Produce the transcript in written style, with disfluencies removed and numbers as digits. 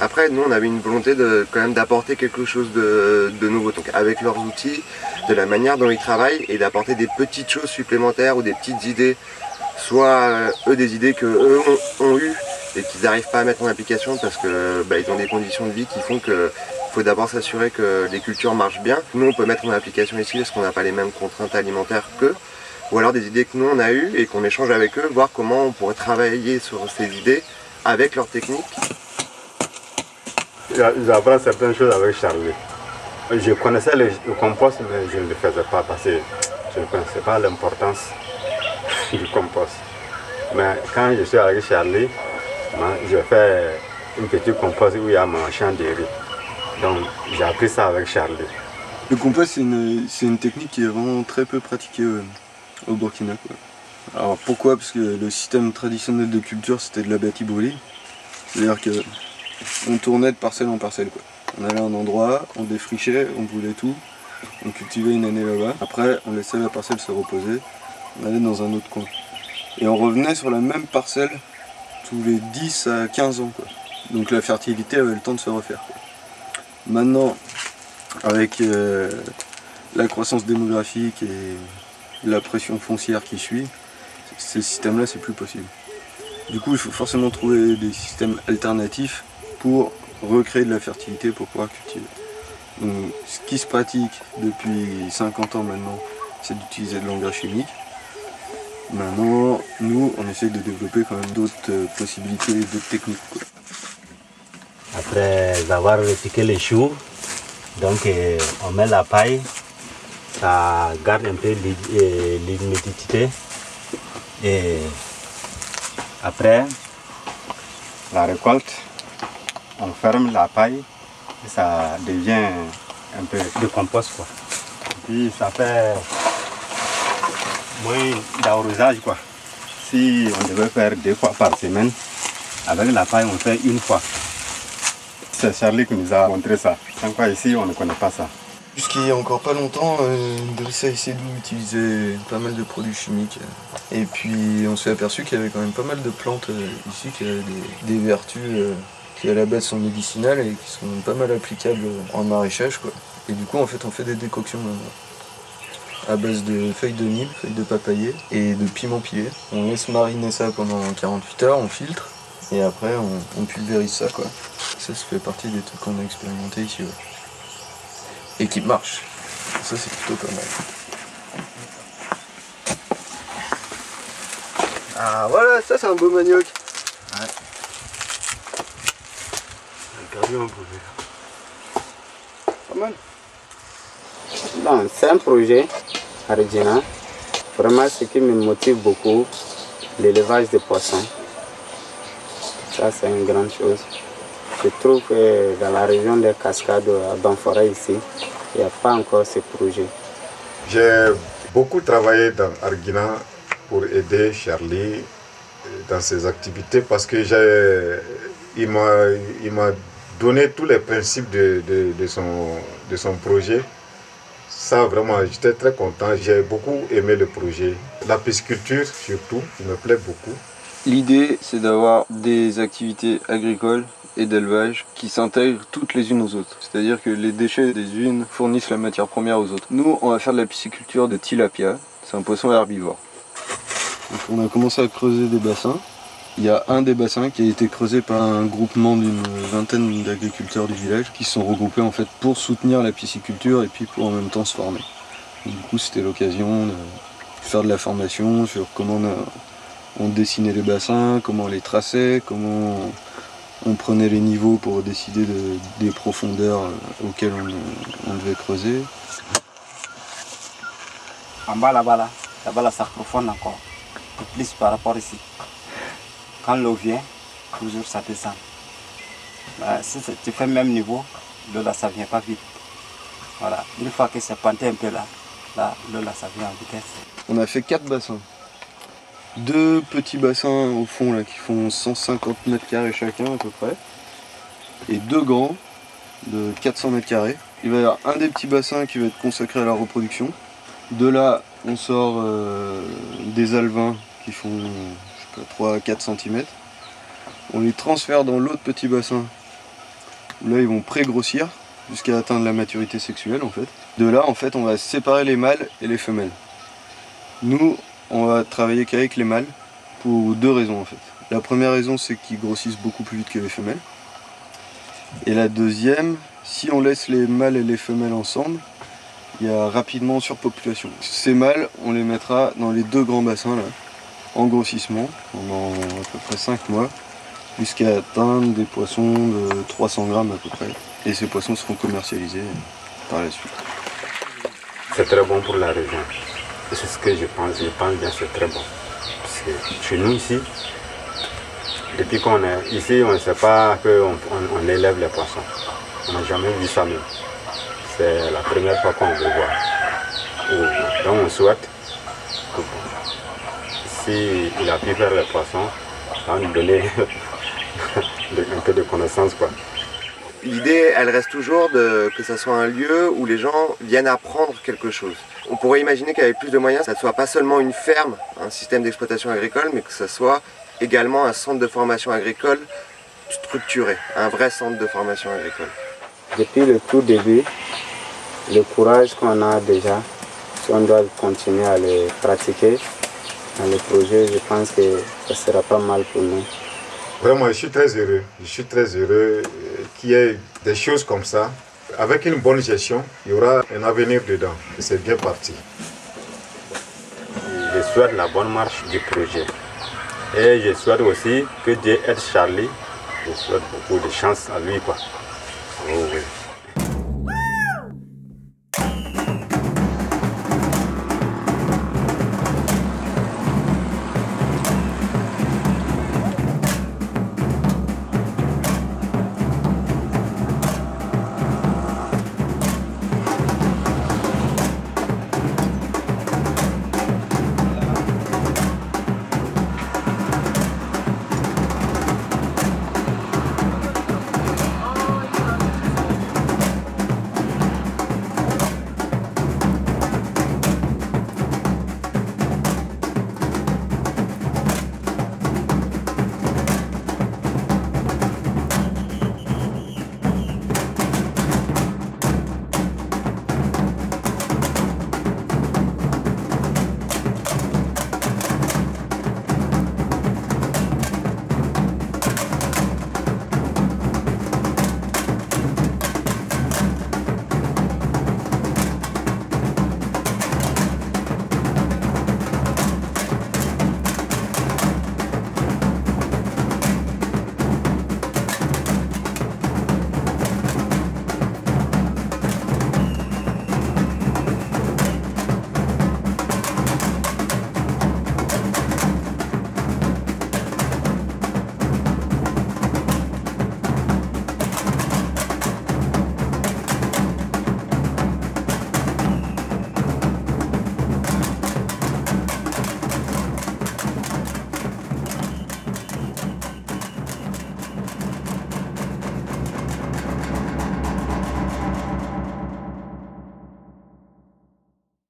Après, nous, on avait une volonté quand même d'apporter quelque chose de nouveau. Donc, avec leurs outils, de la manière dont ils travaillent, et d'apporter des petites choses supplémentaires ou des petites idées, soit eux des idées que eux ont eues et qu'ils n'arrivent pas à mettre en application parce que ils ont des conditions de vie qui font que faut d'abord s'assurer que les cultures marchent bien. Nous, on peut mettre en application ici parce qu'on n'a pas les mêmes contraintes alimentaires qu'eux. Ou alors des idées que nous on a eues et qu'on échange avec eux, voir comment on pourrait travailler sur ces idées avec leurs techniques. J'apprends certaines choses avec Charlie. Je connaissais le compost, mais je ne le faisais pas parce que je ne connaissais pas l'importance du compost. Mais quand je suis avec Charlie, je fais une petite compost où il y a mon champ de riz. Donc j'ai appris ça avec Charlie. Le compost, c'est une technique qui est vraiment très peu pratiquée au Burkina, quoi. Alors pourquoi? Parce que le système traditionnel de culture, c'était de la bâtie brûlée. C'est-à-dire qu'on tournait de parcelle en parcelle, quoi. On allait à un endroit, on défrichait, on brûlait tout, on cultivait une année là-bas. Après, on laissait la parcelle se reposer, on allait dans un autre coin. Et on revenait sur la même parcelle tous les 10 à 15 ans, quoi. Donc la fertilité avait le temps de se refaire, quoi. Maintenant, avec la croissance démographique et la pression foncière qui suit, ces systèmes-là, c'est plus possible. Du coup, il faut forcément trouver des systèmes alternatifs pour recréer de la fertilité pour pouvoir cultiver. Donc, ce qui se pratique depuis 50 ans maintenant, c'est d'utiliser de l'engrais chimique. Maintenant, nous, on essaye de développer quand même d'autres possibilités, d'autres techniques, quoi. Après avoir repiqué les choux, donc on met la paille, ça garde un peu l'humidité. Et après la récolte, on ferme la paille et ça devient un peu de compost, quoi. Et puis ça fait moins d'arrosage, quoi. Si on devait faire 2 fois par semaine, avec la paille on fait 1 fois. C'est Charlie qui nous a montré ça. Sans quoi ici on ne connaît pas ça. Jusqu'il y a encore pas longtemps, Drissa et Sédou utilisaient pas mal de produits chimiques. Et puis on s'est aperçu qu'il y avait quand même pas mal de plantes ici qui avaient des vertus qui à la base sont médicinales et qui sont pas mal applicables en maraîchage, quoi. Et du coup en fait on fait des décoctions à base de feuilles de nîmes, feuilles de papayer et de piment pilé. On laisse mariner ça pendant 48 heures, on filtre et après on pulvérise ça, quoi. Ça fait partie des trucs qu'on a expérimenté ici, ouais. Et qui marche. Ça c'est plutôt pas mal. Ah voilà, ça c'est un beau manioc. Ouais. Regardez un peu. Pas mal. Bon, c'est un projet original. Vraiment ce qui me motive beaucoup, l'élevage des poissons. Ça c'est une grande chose. Je trouve que dans la région des Cascades, à Banfora ici, il n'y a pas encore ce projet. J'ai beaucoup travaillé dans Arguina pour aider Charlie dans ses activités parce que il m'a donné tous les principes de son projet. Ça vraiment, j'étais très content, j'ai beaucoup aimé le projet. La pisciculture surtout, qui me plaît beaucoup. L'idée c'est d'avoir des activités agricoles et d'élevage qui s'intègrent toutes les unes aux autres. C'est-à-dire que les déchets des unes fournissent la matière première aux autres. Nous, on va faire de la pisciculture de tilapia, c'est un poisson herbivore. Donc on a commencé à creuser des bassins. Il y a un des bassins qui a été creusé par un groupement d'une vingtaine d'agriculteurs du village qui se sont regroupés en fait pour soutenir la pisciculture et puis pour en même temps se former. Donc, du coup, c'était l'occasion de faire de la formation sur comment on dessinait les bassins, comment on les traçait, comment on prenait les niveaux pour décider des profondeurs auxquelles on devait creuser. En bas là, ça profonde encore, plus par rapport ici. Quand l'eau vient, toujours ça descend. Si tu fais le même niveau, l'eau là ça vient pas vite. Voilà, une fois que c'est pointé un peu là, l'eau là ça vient en vitesse. On a fait 4 bassins. 2 petits bassins au fond là qui font 150 mètres carrés chacun à peu près. Et 2 grands de 400 mètres carrés. Il va y avoir un des petits bassins qui va être consacré à la reproduction. De là, on sort des alevins qui font 3 à 4 cm. On les transfère dans l'autre petit bassin Là, ils vont pré-grossir jusqu'à atteindre la maturité sexuelle en fait. De là, en fait, on va séparer les mâles et les femelles. Nous, on va travailler qu'avec les mâles pour deux raisons en fait. La première raison, c'est qu'ils grossissent beaucoup plus vite que les femelles. Et la deuxième, si on laisse les mâles et les femelles ensemble, il y a rapidement surpopulation. Ces mâles, on les mettra dans les deux grands bassins là, en grossissement pendant à peu près 5 mois, jusqu'à atteindre des poissons de 300 grammes à peu près. Et ces poissons seront commercialisés par la suite. C'est très bon pour la région. C'est ce que je pense. Je pense bien que c'est très bon. Parce que chez nous ici, depuis qu'on est ici, on ne sait pas qu'on élève les poissons. On n'a jamais vu ça même. C'est la première fois qu'on veut voir. Donc on souhaite que s'il a pu faire les poissons, ça va nous donner un peu de connaissances, quoi. L'idée, elle reste toujours que ça soit un lieu où les gens viennent apprendre quelque chose. On pourrait imaginer qu'avec plus de moyens, ça ne soit pas seulement une ferme, un système d'exploitation agricole, mais que ça soit également un centre de formation agricole structuré, un vrai centre de formation agricole. Depuis le tout début, le courage qu'on a déjà, si on doit continuer à le pratiquer dans le projet, je pense que ça sera pas mal pour nous. Vraiment, je suis très heureux. Je suis très heureux qu'il y ait des choses comme ça. Avec une bonne gestion, il y aura un avenir dedans. Et c'est bien parti. Je souhaite la bonne marche du projet. Et je souhaite aussi que Dieu aide Charlie. Je souhaite beaucoup de chance à lui, quoi. Oh, oui.